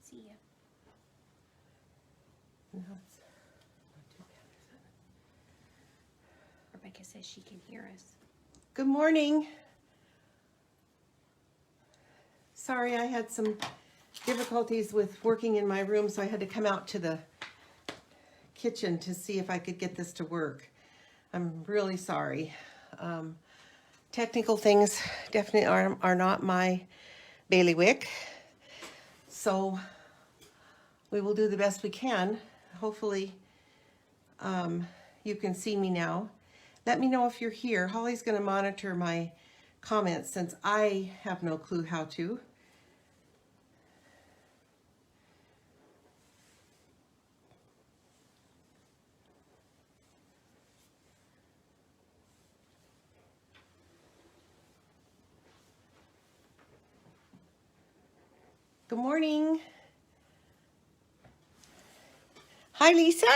see you. No, it's not too bad, is it? Rebecca says she can hear us. Good morning. Sorry, I had some difficulties with working in my room, so I had to come out to the kitchen to see if I could get this to work. I'm really sorry. Technical things definitely are not my bailiwick, so we will do the best we can. Hopefully you can see me now. Let me know if you're here. Holly's going to monitor my comments since I have no clue how to. Good morning. Hi, Lisa.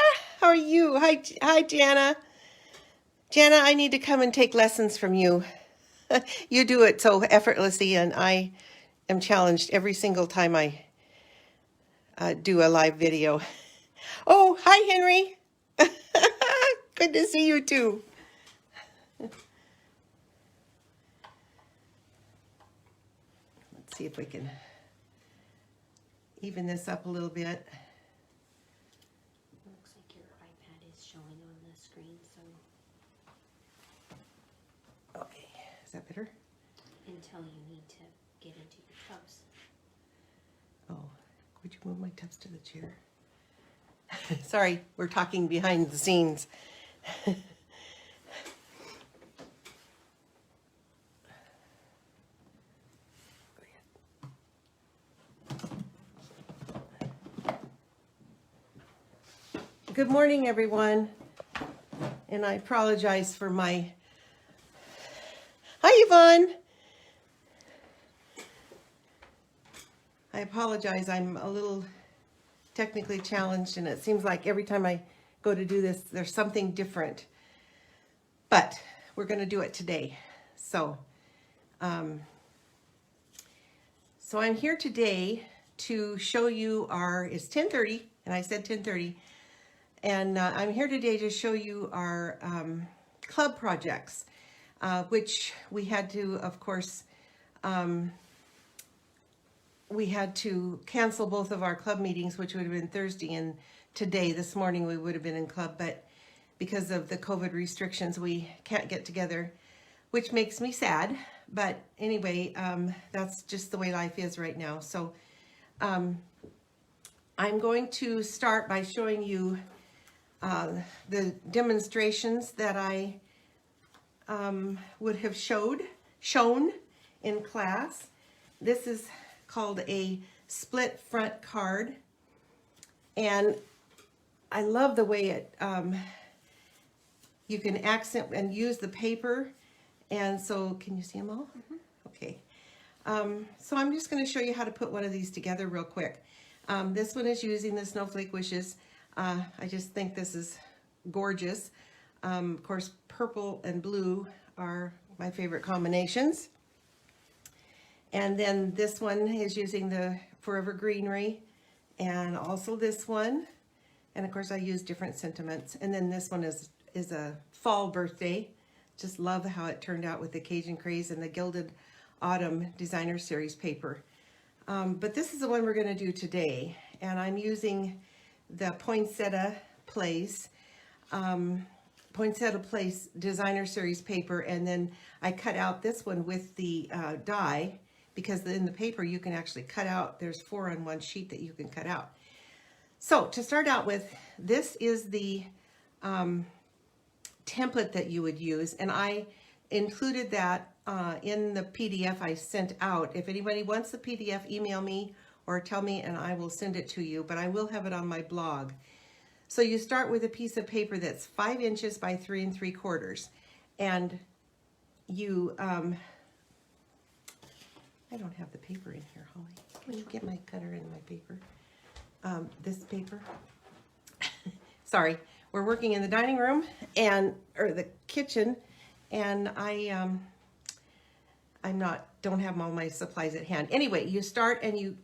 How are you? Hi, Jana. Jana, I need to come and take lessons from you. You do it so effortlessly, and I am challenged every single time I do a live video. Oh, hi, Henry. Good to see you too. Let's see if we can even this up a little bit. Looks like your iPad is showing on the screen, so. Okay, is that better? Until you need to get into your tubs. Oh, would you move my tubs to the chair? Sorry, we're talking behind the scenes. Good morning, everyone. And I apologize for my... Hi, Yvonne. I apologize. I'm a little technically challenged, and it seems like every time I go to do this, there's something different. But we're going to do it today. So I'm here today to show you it's 10:30, and I said 10:30. And I'm here today to show you our club projects, which we had to, of course, we had to cancel both of our club meetings, which would have been Thursday and today. This morning we would have been in club, but because of the COVID restrictions, we can't get together, which makes me sad. But anyway, that's just the way life is right now. So I'm going to start by showing you the demonstrations that I would have shown in class. This is called a split front card, and I love the way it you can accent and use the paper. And so, can you see them all? Mm-hmm. Okay. So I'm just going to show you how to put one of these together real quick. This one is using the Snowflake Wishes. I just think this is gorgeous. Of course, purple and blue are my favorite combinations. And then this one is using the Forever Greenery, and also this one. And of course, I use different sentiments. And then this one is a fall birthday. Just love how it turned out with the Cajun Craze and the Gilded Autumn Designer Series paper. But this is the one we're going to do today. And I'm using the Poinsettia Place Designer Series paper, and then I cut out this one with the die, because in the paper you can actually cut out, there's 4 on one sheet that you can cut out. So to start out with, this is the template that you would use, and I included that in the PDF I sent out. If anybody wants the PDF, email me or tell me and I will send it to you, but I will have it on my blog. So you start with a piece of paper that's 5 inches by 3 3/4, and you I don't have the paper in here, Holly. Can you get my cutter and my paper? This paper. Sorry, we're working in the dining room or the kitchen, and don't have all my supplies at hand. Anyway, you start and you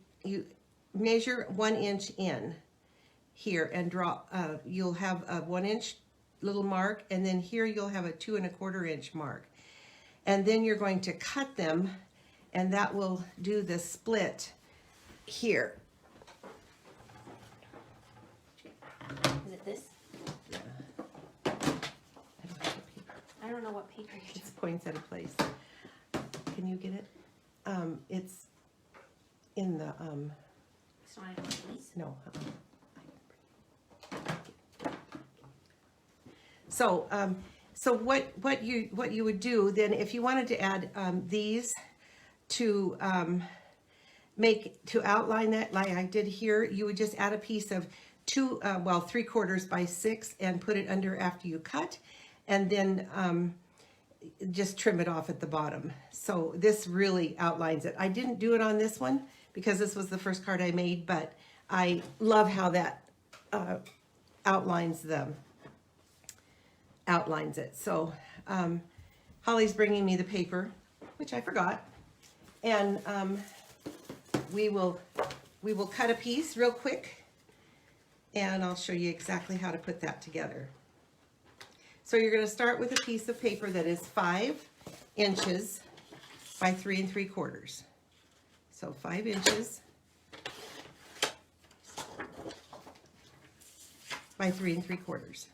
measure 1 inch in here and draw, you'll have a 1 inch little mark, and then here you'll have a 2 1/4 inch mark. And then you're going to cut them, and that will do the split here. Is it this? Yeah. I don't have the paper. I don't know what paper you're It's poinsettia place. Can you get it? It's in the, It's not in one of these. no. So, so what you would do then, if you wanted to add these to to outline that like I did here, you would just add a piece of 3/4 by 6 and put it under after you cut, and then just trim it off at the bottom. So this really outlines it. I didn't do it on this one because this was the first card I made, but I love how that outlines it. So Holly's bringing me the paper, which I forgot, and we will cut a piece real quick, and I'll show you exactly how to put that together. So you're going to start with a piece of paper that is 5 inches by 3 3/4. So 5 inches by 3 3/4.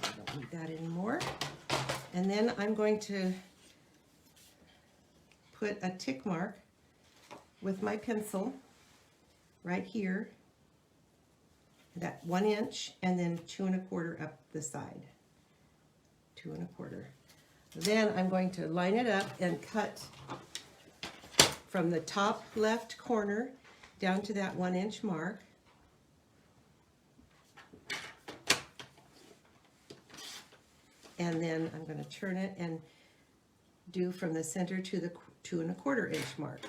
I don't need that anymore. And then I'm going to put a tick mark with my pencil right here, that 1 inch, and then 2 1/4 up the side. 2 1/4. Then I'm going to line it up and cut from the top left corner down to that 1 inch mark. And then I'm going to turn it and do from the center to the 2 1/4 inch mark.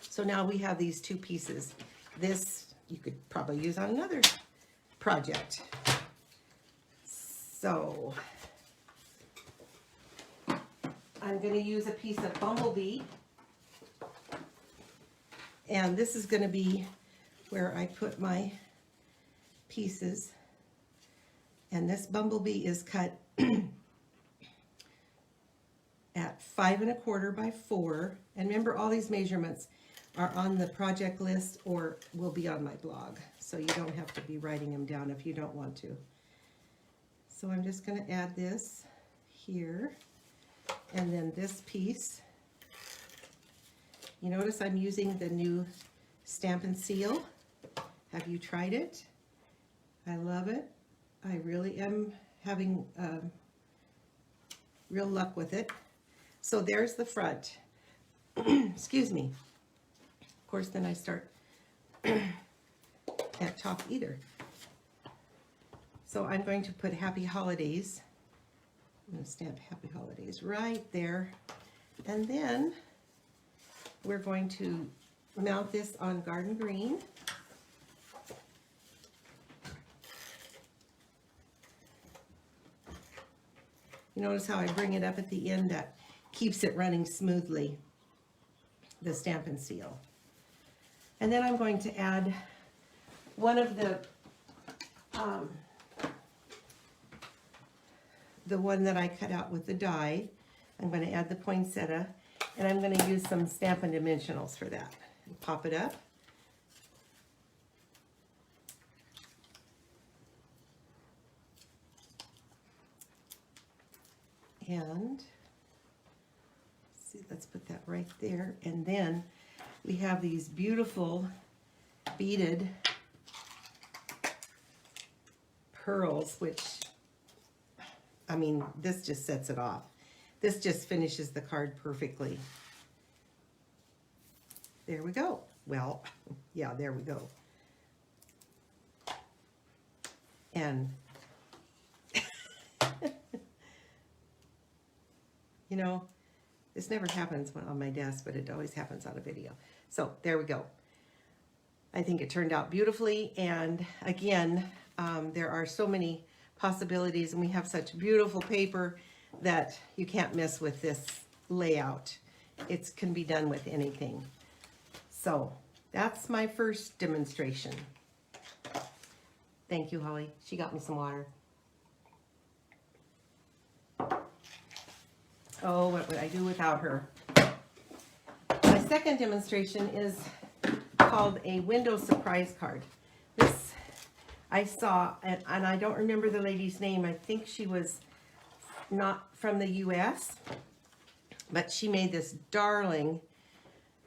So now we have these two pieces. This you could probably use on another project. So I'm going to use a piece of bumblebee, and this is going to be where I put my pieces. And this bumblebee is cut at 5 1/4 by 4. And remember, all these measurements are on the project list or will be on my blog. So you don't have to be writing them down if you don't want to. So I'm just going to add this here. And then this piece. You notice I'm using the new Stamp and Seal. Have you tried it? I love it. I really am having real luck with it. So there's the front. Excuse me. Of course, then I start at top either. So I'm going to put Happy Holidays. I'm going to stamp Happy Holidays right there. And then we're going to mount this on Garden Green. You notice how I bring it up at the end? That keeps it running smoothly, the Stamp and Seal. And then I'm going to add one of the one that I cut out with the die. I'm going to add the poinsettia, and I'm going to use some Stampin' Dimensionals for that. Pop it up. And see, let's put that right there. And then we have these beautiful beaded pearls, which, I mean, this just sets it off. This just finishes the card perfectly. There we go. Well, yeah, there we go. And you know, this never happens on my desk, but it always happens on a video. So there we go. I think it turned out beautifully. And again, there are so many possibilities, and we have such beautiful paper that you can't miss with this layout. it can be done with anything. So that's my first demonstration. Thank you, Holly. She got me some water. Oh, what would I do without her? My second demonstration is called a window surprise card. This I saw, and I don't remember the lady's name. I think she was not from the US, but she made this darling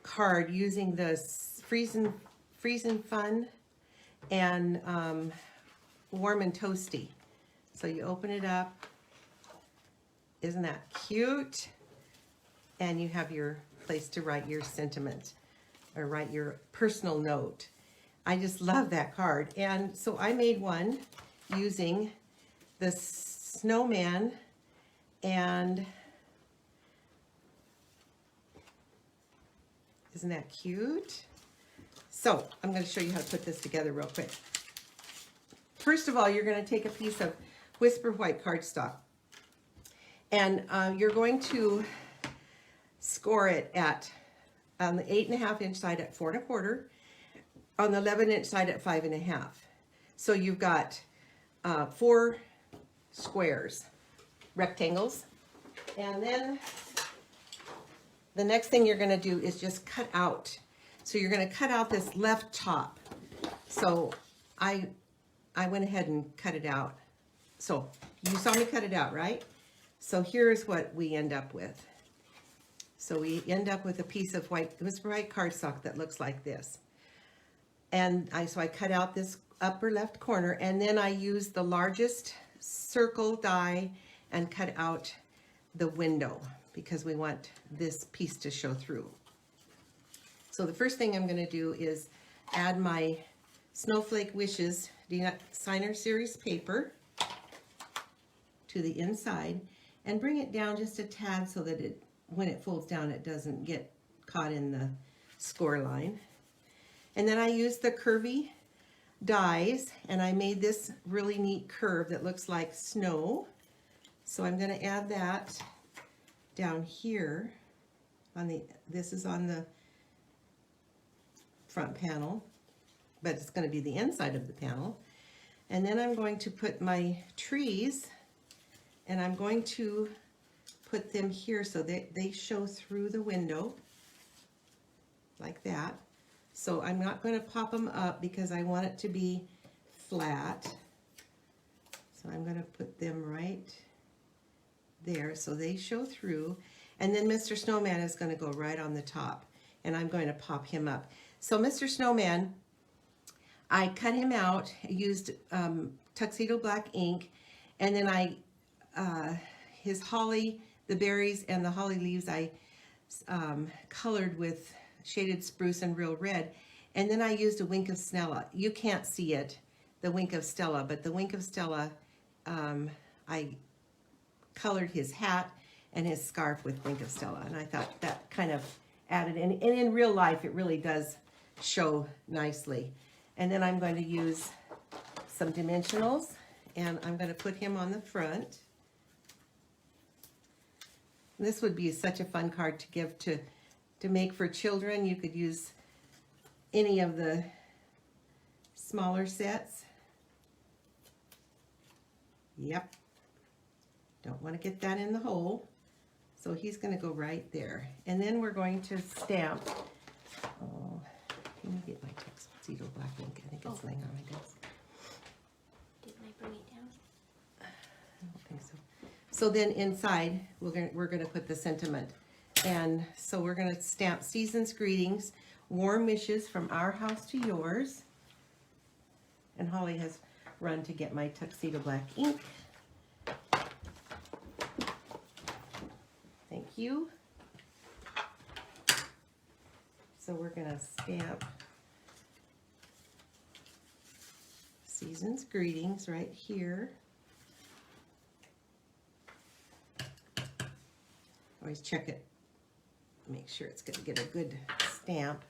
card using the freezing fun and warm and toasty. So you open it up. Isn't that cute? And you have your place to write your sentiment or write your personal note. I just love that card. And so I made one using the snowman and isn't that cute? So I'm going to show you how to put this together real quick. First of all, you're going to take a piece of Whisper White cardstock. And you're going to score it at on the 8.5 inch side at 4 1/4, on the 11 inch side at 5 1/2. So you've got 4 squares, rectangles. And then the next thing you're going to do is just cut out. So you're going to cut out this left top. So I went ahead and cut it out. So you saw me cut it out, right? So here's what we end up with. So we end up with a piece of Whisper White cardstock that looks like this. And so I cut out this upper left corner, and then I used the largest circle die and cut out the window because we want this piece to show through. So the first thing I'm going to do is add my Snowflake Wishes Designer Series paper to the inside and bring it down just a tad so that when it folds down it doesn't get caught in the score line. And then I used the curvy dies and I made this really neat curve that looks like snow. So I'm going to add that down here on this is on the front panel, but it's going to be the inside of the panel. And then I'm going to put my trees, and I'm going to put them here so that they show through the window like that. So I'm not going to pop them up because I want it to be flat. So I'm going to put them right there so they show through. And then Mr. Snowman is going to go right on the top, and I'm going to pop him up. So Mr. Snowman, I cut him out, used tuxedo black ink, and then his holly, the berries and the holly leaves I colored with shaded spruce and real red, and then I used a Wink of Stella. You can't see it, the Wink of Stella, but the Wink of Stella, I colored his hat and his scarf with Wink of Stella, and I thought that kind of added, and in real life it really does show nicely. And then I'm going to use some dimensionals, and I'm going to put him on the front. This would be such a fun card to give to make for children. You could use any of the smaller sets. Yep. Don't want to get that in the hole. So he's going to go right there. And then we're going to stamp. Oh, let me get my tuxedo black ink. I think it's laying on my desk. Didn't I bring it down? I don't think so. So then inside, we're gonna put the sentiment. And so we're gonna stamp Season's Greetings, Warm Wishes from Our House to Yours. And Holly has run to get my tuxedo black ink. Thank you. So we're gonna stamp Season's Greetings right here. Always check it, make sure it's going to get a good stamp.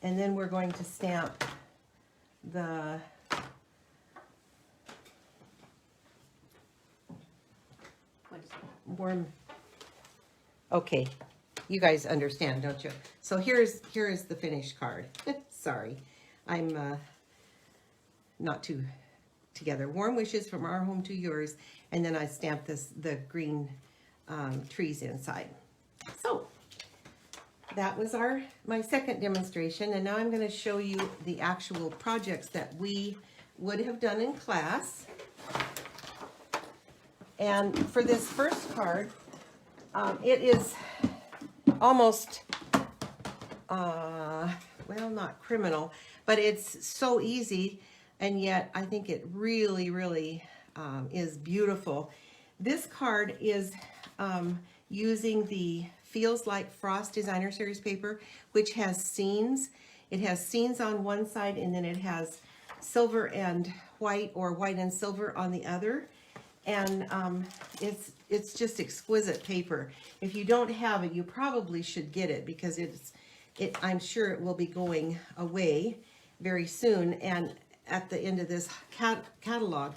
And then we're going to stamp the What is that? warm, okay, You guys understand, don't you? So here is the finished card. Sorry, I'm not too together. Warm wishes from our home to yours, and then I stamped the green trees inside. So that was my second demonstration, and now I'm going to show you the actual projects that we would have done in class. And for this first card, it is almost, well, not criminal, but it's so easy, and yet I think it really, really is beautiful. This card is using the Feels Like Frost Designer Series paper, which has scenes. It has scenes on one side, and then it has silver and white, or white and silver on the other. And it's just exquisite paper. If you don't have it, you probably should get it, because I'm sure it will be going away very soon, and at the end of this catalog,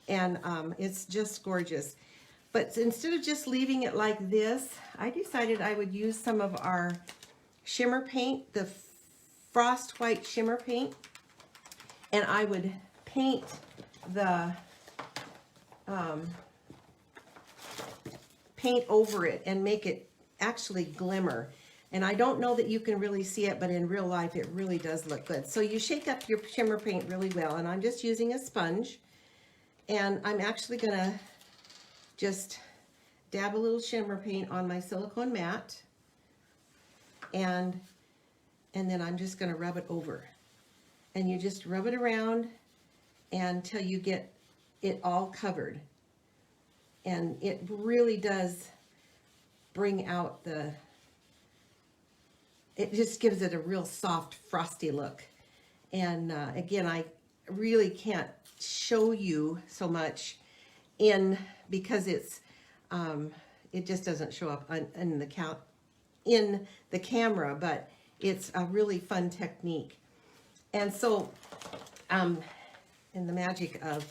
and it's just gorgeous. But instead of just leaving it like this, I decided I would use some of our shimmer paint, the Frost White shimmer paint, and I would paint the paint over it and make it actually glimmer. And I don't know that you can really see it, but in real life it really does look good. So you shake up your shimmer paint really well, and I'm just using a sponge, and I'm actually gonna just dab a little shimmer paint on my silicone mat, and then I'm just gonna rub it over. And you just rub it around until you get it all covered. And it really does bring out it just gives it a real soft, frosty look. And again, I really can't show you so much because it's it just doesn't show up in the camera, but it's a really fun technique. And so in the magic of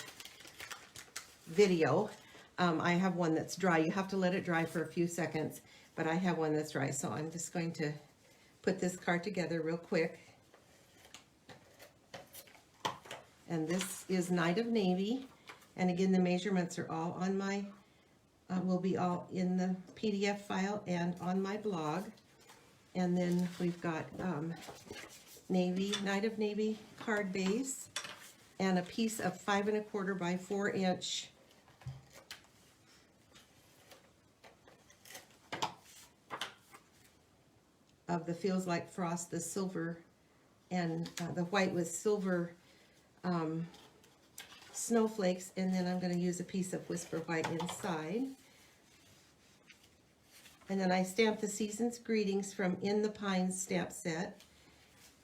video, I have one that's dry. You have to let it dry for a few seconds, but I have one that's dry. So I'm just going to put this card together real quick. And this is Night of Navy. And again, the measurements are all on my, will be all in the PDF file and on my blog. And then we've got Night of Navy card base, and a piece of 5 1/4 by 4 inch of the Feels Like Frost, the silver, and the white with silver snowflakes, and then I'm going to use a piece of Whisper White inside. And then I stamped the Season's Greetings from In the Pines stamp set,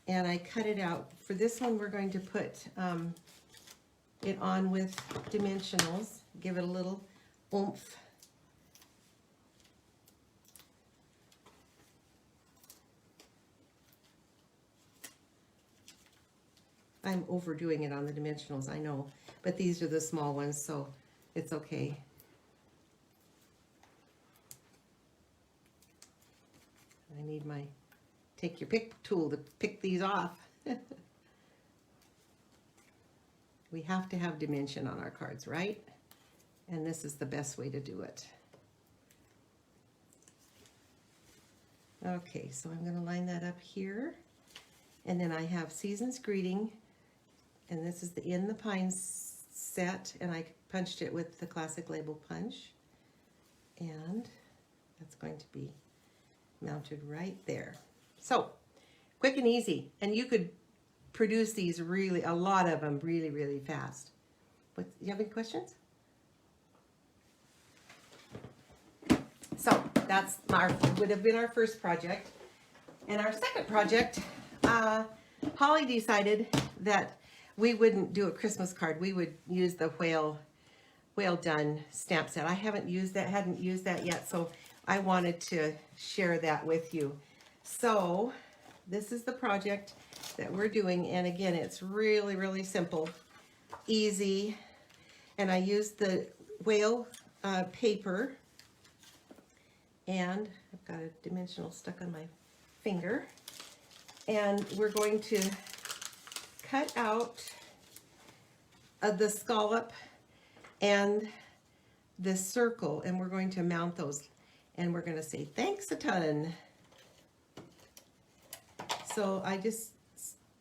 and I cut it out. For this one, we're going to put it on with dimensionals, give it a little oomph. I'm overdoing it on the dimensionals, I know, but these are the small ones, so it's okay. I need my take your pick tool to pick these off. We have to have dimension on our cards, right? And this is the best way to do it. Okay, so I'm going to line that up here. And then I have Season's Greeting, and this is the In the Pines set, and I punched it with the classic label punch. And that's going to be mounted right there. So, quick and easy. And you could produce these really, a lot of them really, really fast. But do you have any questions? So, that's would have been our first project. And our second project, Holly decided that we wouldn't do a Christmas card. We would use the Whale Done stamp set. I hadn't used that yet, so I wanted to share that with you. So this is the project that we're doing, and again, it's really, really simple, easy, and I used the whale paper, And I've got a dimensional stuck on my finger. And we're going to cut out the scallop and the circle, and we're going to mount those, and we're going to say thanks a ton. So I just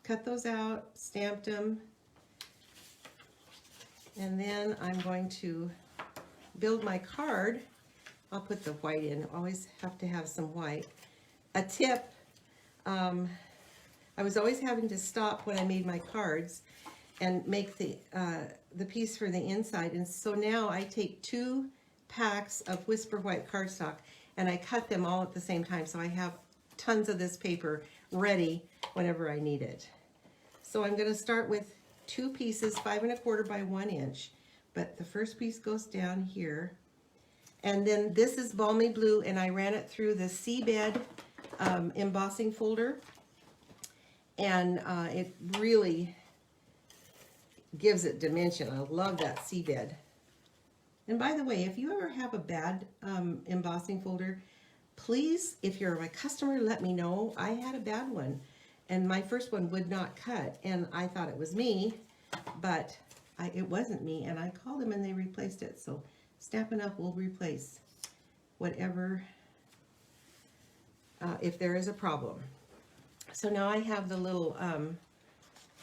cut those out, stamped them, and then I'm going to build my card. I'll put the white in. Always have to have some white. A tip, I was always having to stop when I made my cards and make the piece for the inside, and so now I take 2 packs of Whisper White cardstock and I cut them all at the same time, so I have tons of this paper ready whenever I need it. So I'm going to start with 2 pieces, 5 1/4 by 1 inch, but the first piece goes down here, and then this is Balmy Blue, and I ran it through the Seabed embossing folder, and it really gives it dimension. I love that Seabed. And by the way, if you ever have a bad embossing folder, please, if you're my customer, let me know. I had a bad one, and my first one would not cut, and I thought it was me, but it wasn't me, and I called them and they replaced it. So Stampin' Up! Will replace whatever, if there is a problem. So now I have the little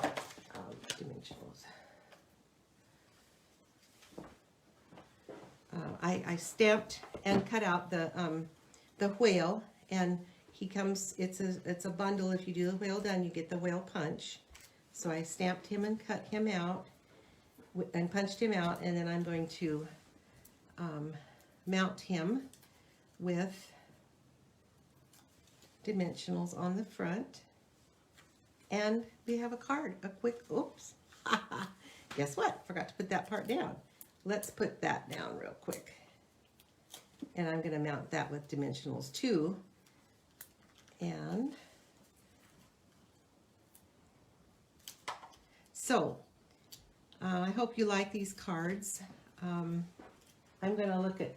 dimensionals. I stamped and cut out the whale, and he comes, it's a bundle. If you do the whale done, you get the whale punch. So I stamped him and cut him out and punched him out, and then I'm going to mount him with dimensionals on the front. And we have a card, a quick, oops, guess what? Forgot to put that part down. Let's put that down real quick. And I'm going to mount that with dimensionals too. And so, I hope you like these cards. I'm going to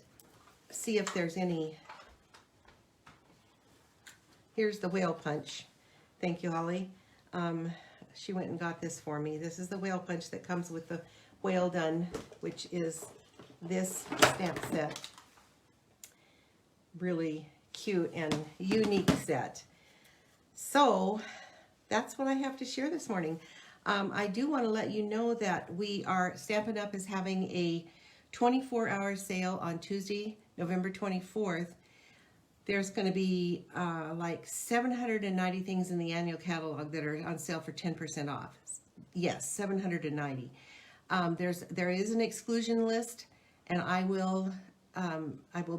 see if there's any. Here's the whale punch. Thank you, Holly. She went and got this for me. This is the whale punch that comes with the whale done, which is this stamp set. Really cute and unique set. So that's what I have to share this morning. I do want to let you know that Stampin' Up! Is having a 24-hour sale on Tuesday, November 24th. There's going to be like 790 things in the annual catalog that are on sale for 10% off. Yes, 790. There is an exclusion list, and I will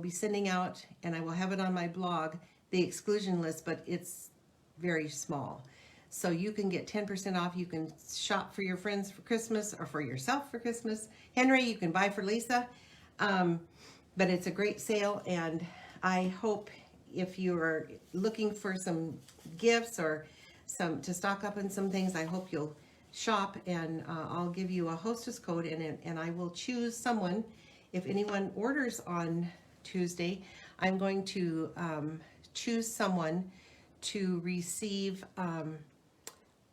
be sending out, and I will have it on my blog, the exclusion list, but it's very small. So you can get 10% off. You can shop for your friends for Christmas or for yourself for Christmas. Henry, you can buy for Lisa. But it's a great sale, and I hope if you are looking for some gifts or to stock up on some things, I hope you'll shop, and I'll give you a hostess code, and I will choose someone. If anyone orders on Tuesday, I'm going to choose someone to receive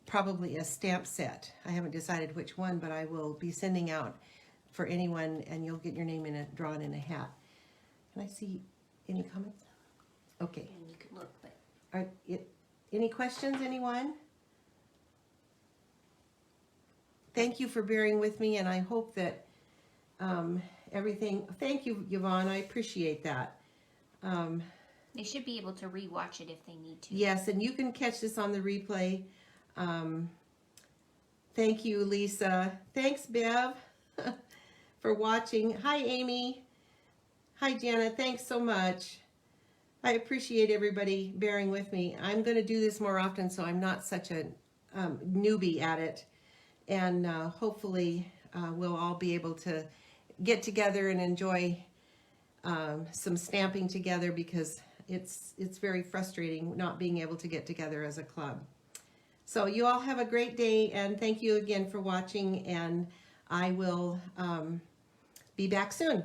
probably a stamp set. I haven't decided which one, but I will be sending out for anyone, and you'll get your name drawn in a hat. Can I see any comments? Okay. And you can look, but Any questions, anyone? Thank you for bearing with me, and I hope that everything, thank you, Yvonne, I appreciate that. they should be able to rewatch it if they need to. Yes, and you can catch this on the replay. Thank you, Lisa. Thanks, Bev, for watching. Hi, Amy. Hi, Jana. Thanks so much. I appreciate everybody bearing with me. I'm going to do this more often, so I'm not such a newbie at it. And hopefully we'll all be able to get together and enjoy some stamping together, because it's very frustrating not being able to get together as a club. So you all have a great day, and thank you again for watching, and I will be back soon.